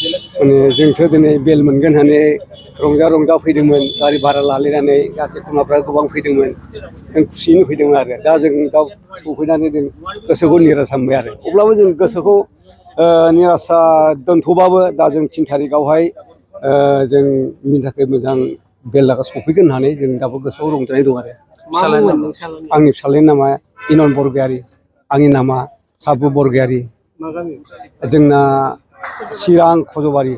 माने जोंथ' दिनै बेल मोनगोन होननानै रंजा फैदोंमोन गारि भारा लालायनानै जाथि खुरमाफ्रा गोबां फैदोंमोन जों खुसियैनो फैदोंमोन आरो दा जों दा सफैनानै जों गोसोखौ निरासा मोनबाय आरो अब्लाबो जों गोसोखौ निरासा दोनथ'बाबो दा जों 3 थारिखआवहाय जोंनि थाखाय मोजां बेललागा सफैगोन होननानै जों दाबो गोसोआव रंजानाय दं आरो आंनि फिसाज्लानि नामा इनन बरगयारि आंनि नामा साबु बरगयारि जोंना चिरां खज'बारि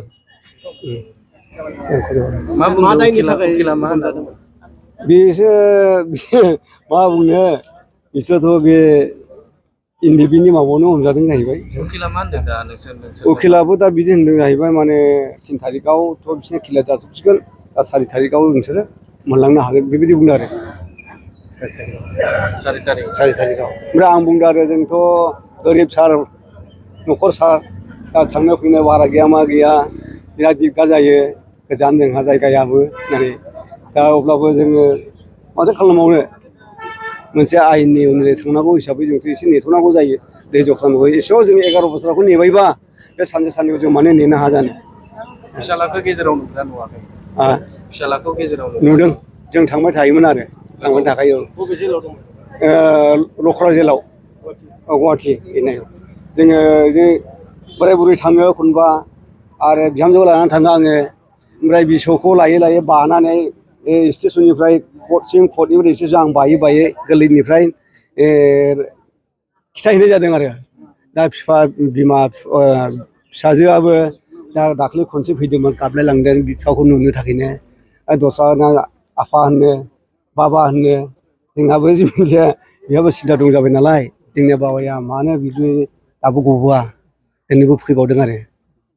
बेसो मा बुंनो बिसोरथ' बे इन्डिबिनि माबायावनो हमजादों जाहैबाय उखिलाबो दा बिदि होनदों जाहैबाय माने 3 थारिखआवथ' बिसोरनि क्लियार जाजोबसिगोन दा 4 थारिखआव नोंसोरो मोनलांनो हागोन बेबायदि बुंदों आरो 4 थारिखआव ओमफ्राय आं बुंदों आरो जोंथ' गोरिब सार न'खर सार दा थांनो फैनो भारा गैया मा गैया बिराद दिगदार जायो गोजान जोंहा जायगायाबो होननानै दा अब्लाबो जोङो माथो खालामबावनो मोनसे आयेननि उनाव थांनांगौ हिसाबै जोंथ' एसे नेथ'नांगौ जायो धैज' खालामनांगौ एसेयाव जों 11 बोसोरखौ नेबायबा बे सानसे साननैयाव जों मानो नेनो हाया जानो फिसालाखौ गेजेराव नुदोंना नुवाखै फिसालाखौ गेजेराव नुदों जों थांबाय थायोमोन आरो थांबाय थाखायो बबे जेलाव दं लख्रा जेलाव गुवाहाटि हैनायाव जोङो बे बोराय बुरै थाङो एखनबा आरो बिहामजोखौ लानानै थाङो आङो ओमफ्राय बिसौखौ लायै बानानै स्टेसननिफ्राय कर्टनिफ्राय स्टेसन आं बायै गोरलैनिफ्राय खिथाहैनाय जादों आरो दा बिमा फिसाजोआबो दा दाख्लै खनसे फैदोंमोन गाबलाय लांदों बिफाखौ नुनो थाखायनो दस्राना आफा होनो बाबा होनो जोंहाबो बेहाबो सिन्था दं जाबाय नालाय जोंनि बाबाया मानो बिदि दाबो गबोआ दिनैबो फैबावदों आरो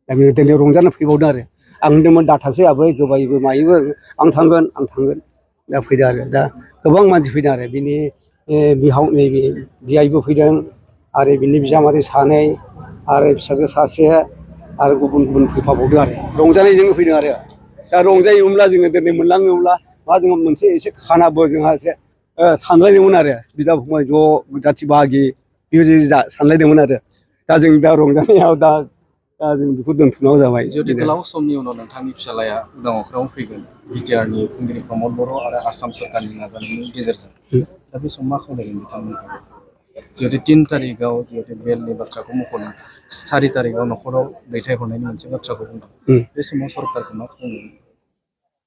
दा बे दिनै रंजानो फैबावदों आरो आं होनदोंमोन दाथांसै आबै गोबायबो मायोबो आं थांगोन दा फैदों आरो दा गोबां मानसि फैदों आरो बिनि बिहाव नैबे बियायबो फैदों आरो बिनि बिजामादै सानै आरो फिसाजो सासे आरो गुबुन फैफाबावदों आरो रंजानायजोंनो फैदों आरो दा रंजायोमोनब्ला जोङो दिनै मोनलाङोब्ला मा जोङो मोनसे एसे खानाबो जोंहा एसे सानलायदोंमोन आरो बिदा फंबाय ज' जाथि बाहागि बेबायदि सानलायदोंमोन आरो दा जों दा रंजानायाव दा जों बेखौ दोनथ'नांगौ जाबाय जुदि गोलाव समनि उनाव नोंथांनि फिसालाया उदां अख्राङाव फैगोन बिटिआरनि खुंगिरि प्रमद बर' आरो आसाम सोरखारनि नाजानायनि गेजेरजों दा बे समाव मा खावलायगोन बिथांमोनखौ जिहेतु 3 थारिखआव जिहेतु बेलनि बाथ्राखौ मख'दों 4 थारिखआव न'खराव दैथायहरनायनि मोनसे बाथ्राखौ बुंदों बे समाव सरखारखौ मा खालामगोन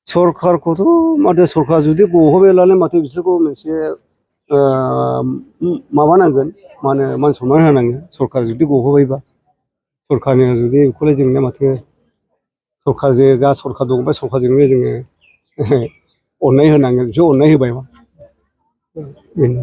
सरखारखौथ' माथो सरखार जुदि गहोबायब्लालाय माथो बिसोरखौ मोनसे माबानांगोन मा होनो मान सनमान होनांगोन सरखार जुदि गहोबायबा सरखारनि जुदि बेखौलाय जोंना माथो सरखारजों दा सरखार दं बे सरखारजोंनो जोङो अननाय होनांगोन बिसोर अननाय होबाय बेनो